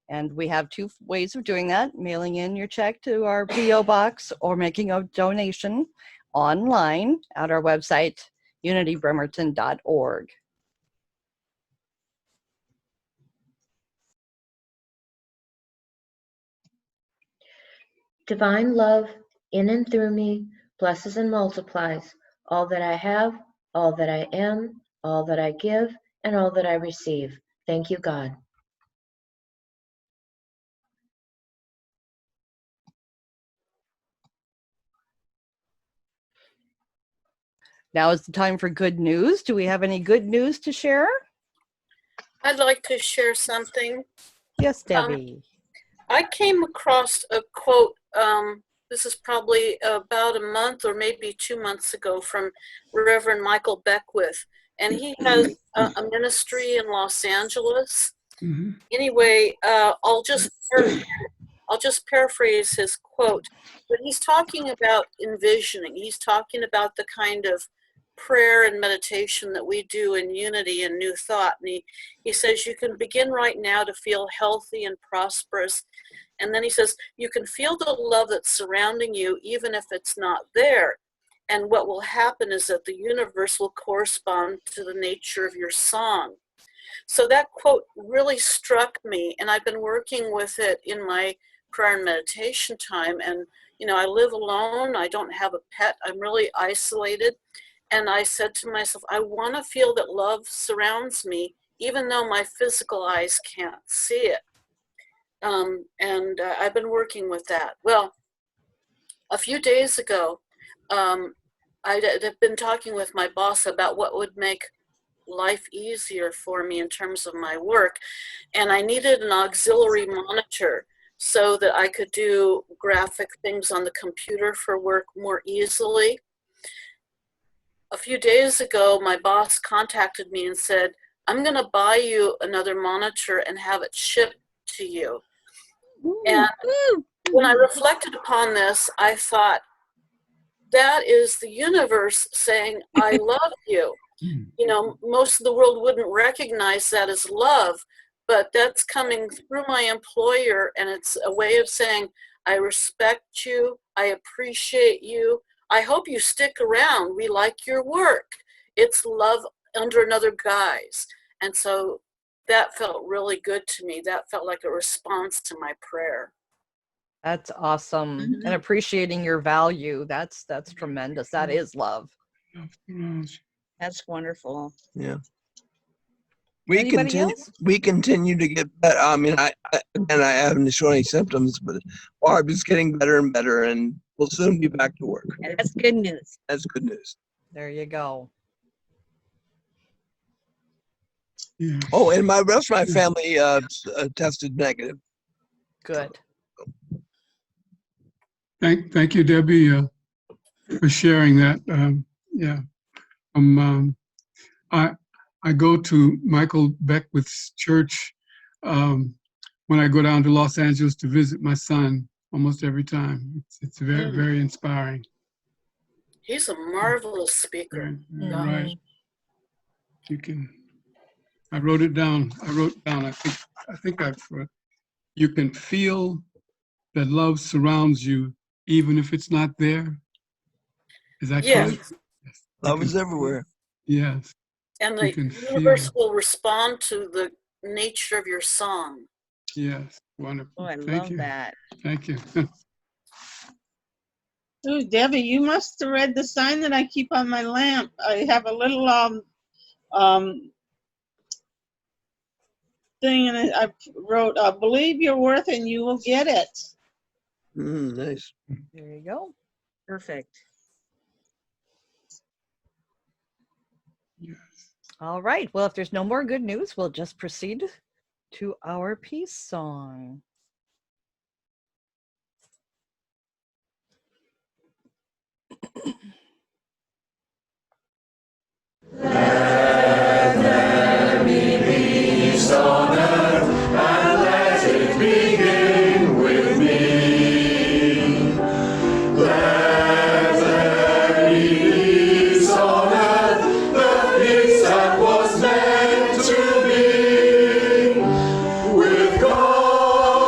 And we have two ways of doing that: mailing in your check to our P.O. box or making a donation online at our website, unitybremerton.org. Divine love in and through me blesses and multiplies all that I have, all that I am, all that I give, and all that I receive. Thank you, God. Now is the time for good news. Do we have any good news to share? I'd like to share something. Yes, Debbie. I came across a quote, this is probably about a month or maybe 2 months ago, from Reverend Michael Beckwith. And he has a ministry in Los Angeles. Mhm. Anyway, I'll just paraphrase his quote. But he's talking about envisioning. He's talking about the kind of prayer and meditation that we do in Unity and New Thought. And he says you can begin right now to feel healthy and prosperous. And then he says you can feel the love that's surrounding you even if it's not there. And what will happen is that the universe will correspond to the nature of your song. So that quote really struck me, and I've been working with it in my prayer and meditation time. And, I live alone. I don't have a pet. I'm really isolated. And I said to myself, I want to feel that love surrounds me, even though my physical eyes can't see it. I've been working with that. Well, a few days ago, I'd been talking with my boss about what would make life easier for me in terms of my work. And I needed an auxiliary monitor so that I could do graphic things on the computer for work more easily. A few days ago, my boss contacted me and said, I'm going to buy you another monitor and have it shipped to you. And when I reflected upon this, I thought, that is the universe saying, I love you. Most of the world wouldn't recognize that as love, but that's coming through my employer, and it's a way of saying, I respect you, I appreciate you, I hope you stick around, we like your work. It's love under another guise. And so that felt really good to me. That felt like a response to my prayer. That's awesome. And appreciating your value. That's tremendous. That is love. That's wonderful. Yeah. Anybody else? We continue to get better. I mean, I haven't shown any symptoms, but Barb is getting better and better, and we'll soon be back to work. And that's good news. That's good news. There you go. Yeah. Oh, and my rest of my family tested negative. Good. Thank you, Debbie, for sharing that. Yeah. I go to Michael Beckwith's church when I go down to Los Angeles to visit my son almost every time. It's very, very inspiring. He's a marvelous speaker. Right. I wrote it down. I think you can feel that love surrounds you even if it's not there. Is that correct? Yes. Love is everywhere. Yes. And the universe will respond to the nature of your song. Yes, wonderful. Oh, I Thank love you. that. Thank you. Ooh, Debbie, you must have read the sign that I keep on my lamp. I have a little thing, and I wrote, believe your worth and you will get it. Nice. There you go. Perfect. Yes. All right. Well, if there's no more good news, we'll just proceed to our peace song. Let there be peace on earth, and let it begin with me. Let there be peace on earth, the peace that was meant to be, with God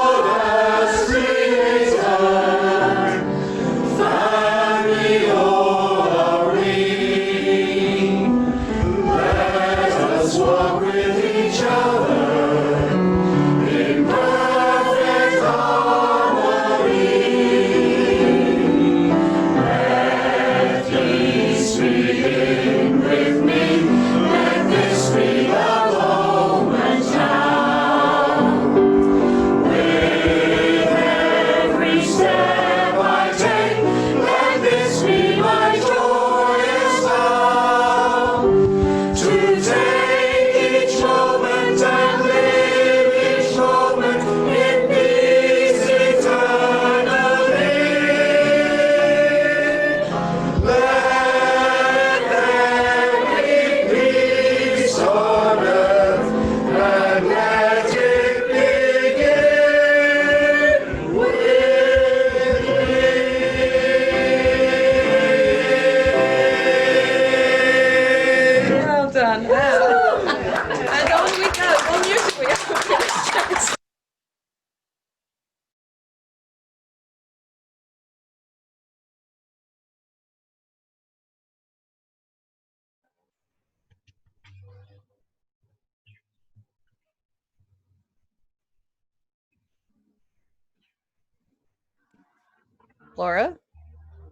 Laura?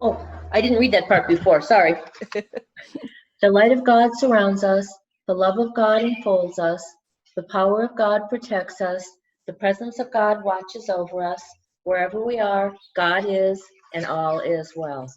Oh, I didn't read that part before, sorry. The light of God surrounds us, the love of God enfolds us, the power of God protects us, the presence of God watches over us. Wherever we are, God is, and all is well.